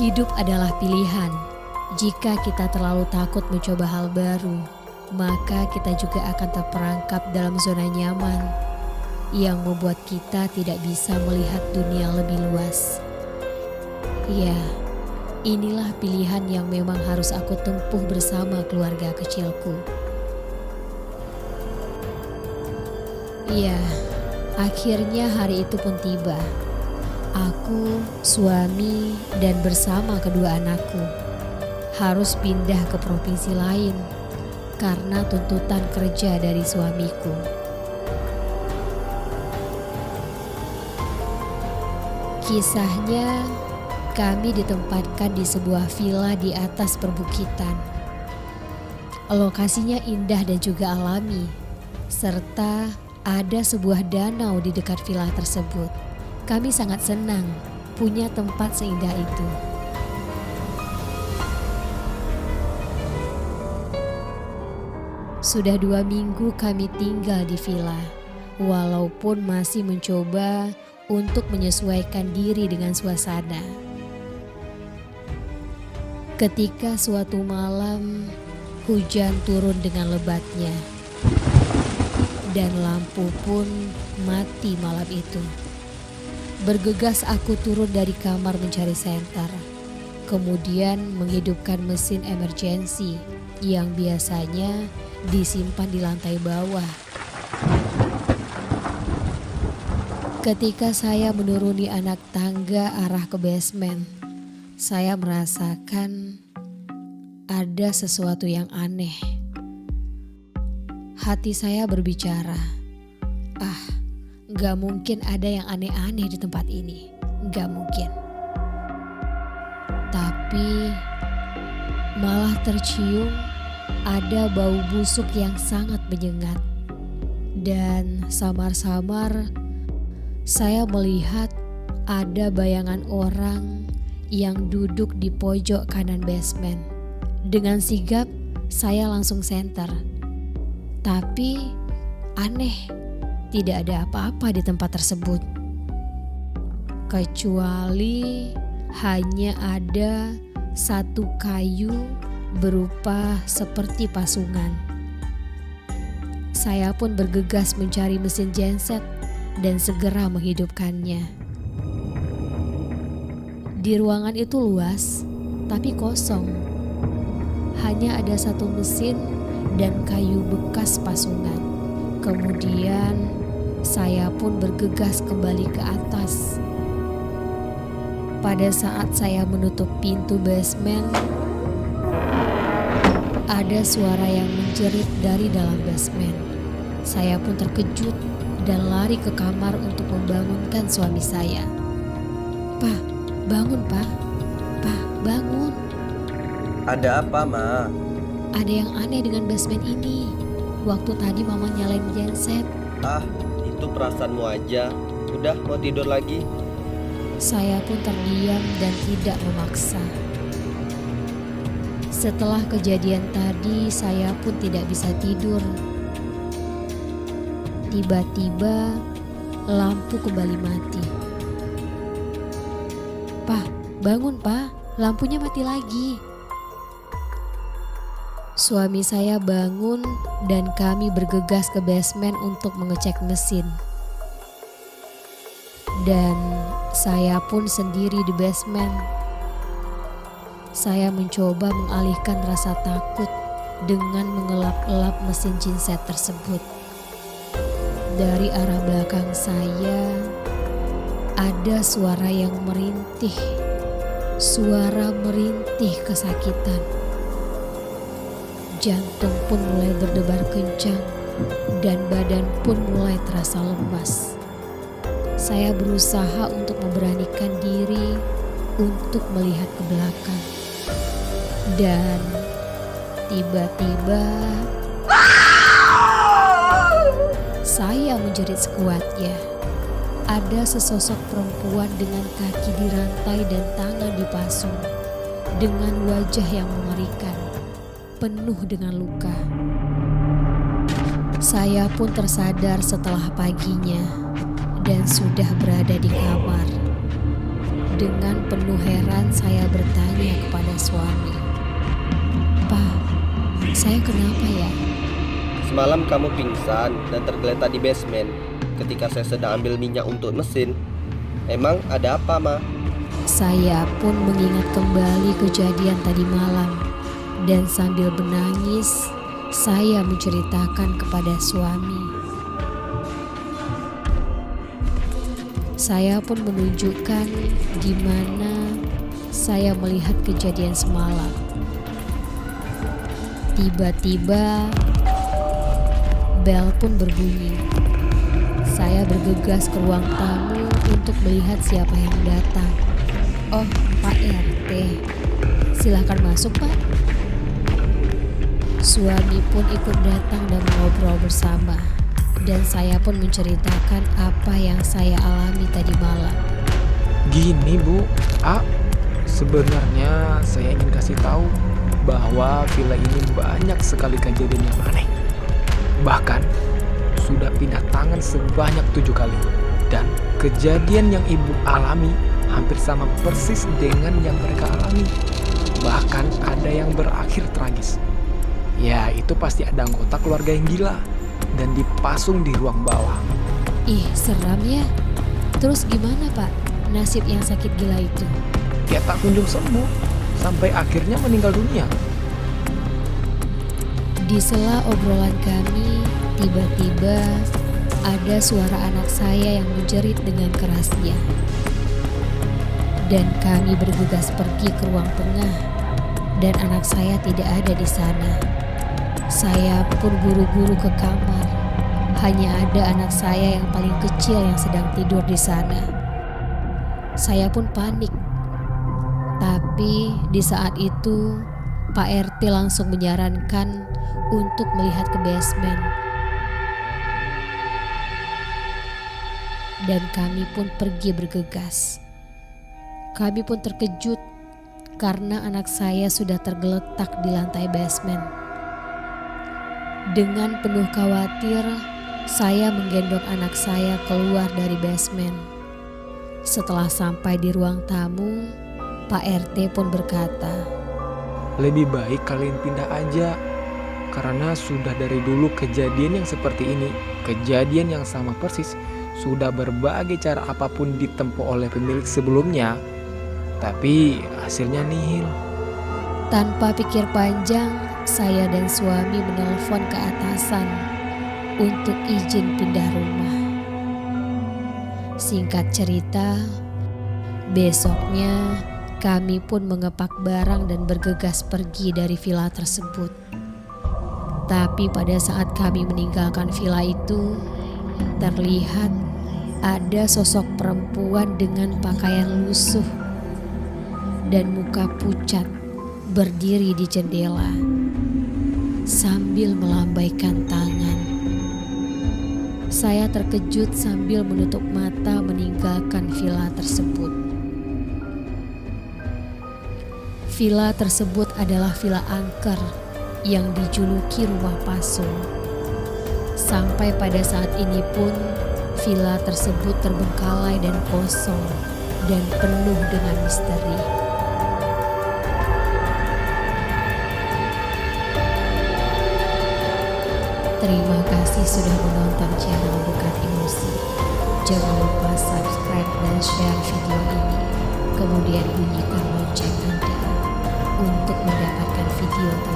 Hidup adalah pilihan. Jika kita terlalu takut mencoba hal baru, maka kita juga akan terperangkap dalam zona nyaman yang membuat kita tidak bisa melihat dunia lebih luas. Ya, inilah pilihan yang memang harus aku tempuh bersama keluarga kecilku. Ya, akhirnya hari itu pun tiba. Aku, suami, dan bersama kedua anakku harus pindah ke provinsi lain karena tuntutan kerja dari suamiku. Kisahnya, kami ditempatkan di sebuah villa di atas perbukitan. Lokasinya indah dan juga alami, serta ada sebuah danau di dekat villa tersebut. Kami sangat senang punya tempat seindah itu. Sudah 2 minggu kami tinggal di villa, walaupun masih mencoba untuk menyesuaikan diri dengan suasana. Ketika suatu malam hujan turun dengan lebatnya, dan lampu pun mati malam itu. Bergegas aku turun dari kamar mencari senter, kemudian menghidupkan mesin emergensi yang biasanya disimpan di lantai bawah. Ketika saya menuruni anak tangga arah ke basement, saya merasakan ada sesuatu yang aneh. Hati saya berbicara, gak mungkin ada yang aneh-aneh di tempat ini, gak mungkin. Tapi malah tercium ada bau busuk yang sangat menyengat. Dan samar-samar saya melihat ada bayangan orang yang duduk di pojok kanan basement. Dengan sigap saya langsung senter. Tapi aneh, tidak ada apa-apa di tempat tersebut. Kecuali hanya ada satu kayu berupa seperti pasungan. Saya pun bergegas mencari mesin genset dan segera menghidupkannya. Di ruangan itu luas, tapi kosong. Hanya ada satu mesin dan kayu bekas pasungan. Kemudian saya pun bergegas kembali ke atas. Pada saat saya menutup pintu basement, ada suara yang menjerit dari dalam basement. Saya pun terkejut dan lari ke kamar untuk membangunkan suami saya. "Pak, bangun Pak. Pak, bangun. Ada apa, Ma? Ada yang aneh dengan basement ini. Waktu tadi Mama nyalain genset." Itu perasaanmu aja. Udah, mau tidur lagi? Saya pun terdiam dan tidak memaksa. Setelah kejadian tadi, saya pun tidak bisa tidur. Tiba-tiba lampu kembali mati. "Pak, bangun Pak, lampunya mati lagi." Suami saya bangun dan kami bergegas ke basement untuk mengecek mesin. Dan saya pun sendiri di basement. Saya mencoba mengalihkan rasa takut dengan mengelap-elap mesin genset tersebut. Dari arah belakang saya ada suara yang merintih. Suara merintih kesakitan. Jantung pun mulai berdebar kencang dan badan pun mulai terasa lemas. Saya berusaha untuk memberanikan diri untuk melihat ke belakang. Dan tiba-tiba saya menjerit sekuatnya. Ada sesosok perempuan dengan kaki dirantai dan tangan dipasung, dengan wajah yang mengerikan, penuh dengan luka. Saya pun tersadar setelah paginya dan sudah berada di kamar. Dengan penuh heran saya bertanya kepada suami, "Pak, saya kenapa ya?" Semalam kamu pingsan dan tergeletak di basement ketika saya sedang ambil minyak untuk mesin. Emang ada apa, Ma? Saya pun mengingat kembali kejadian tadi malam dan sambil menangis saya menceritakan kepada suami. Saya pun menunjukkan di mana saya melihat kejadian semalam. Tiba-tiba bel pun berbunyi. Saya bergegas ke ruang tamu untuk melihat siapa yang datang. "Oh, Pak RT. Silahkan masuk, Pak." Suami pun ikut datang dan mengobrol bersama. Dan saya pun menceritakan apa yang saya alami tadi malam. Gini Bu, sebenarnya saya ingin kasih tahu bahwa villa ini banyak sekali kejadian yang aneh. Bahkan sudah pindah tangan sebanyak 7 kali. Dan kejadian yang Ibu alami hampir sama persis dengan yang mereka alami. Bahkan ada yang berakhir tragis. Ya, itu pasti ada anggota keluarga yang gila dan dipasung di ruang bawah. Ih, seram ya. Terus gimana, Pak, nasib yang sakit gila itu? Dia tak kunjung sembuh sampai akhirnya meninggal dunia. Di sela obrolan kami, tiba-tiba ada suara anak saya yang menjerit dengan kerasnya. Dan kami bergegas pergi ke ruang tengah dan anak saya tidak ada di sana. Saya pun buru-buru ke kamar. Hanya ada anak saya yang paling kecil yang sedang tidur di sana. Saya pun panik. Tapi di saat itu Pak RT langsung menyarankan untuk melihat ke basement. Dan kami pun pergi bergegas. Kami pun terkejut karena anak saya sudah tergeletak di lantai basement. Dengan penuh khawatir, saya menggendong anak saya keluar dari basement. Setelah sampai di ruang tamu, Pak RT pun berkata, Lebih baik kalian pindah aja. Karena sudah dari dulu kejadian yang seperti ini, kejadian yang sama persis, sudah berbagai cara apapun ditempuh oleh pemilik sebelumnya. Tapi hasilnya nihil. Tanpa pikir panjang, saya dan suami menelpon ke atasan untuk izin pindah rumah. Singkat cerita, besoknya kami pun mengepak barang dan bergegas pergi dari villa tersebut. Tapi pada saat kami meninggalkan villa itu, terlihat ada sosok perempuan dengan pakaian lusuh dan muka pucat berdiri di jendela sambil melambaikan tangan. Saya terkejut sambil menutup mata meninggalkan villa tersebut. Villa tersebut adalah villa angker yang dijuluki rumah pasung. Sampai pada saat ini pun villa tersebut terbengkalai dan kosong dan penuh dengan misteri. Terima kasih sudah menonton channel Bukan Emosi. Jangan lupa subscribe dan share video ini. Kemudian bunyikan lonceng Anda untuk mendapatkan video terbaru.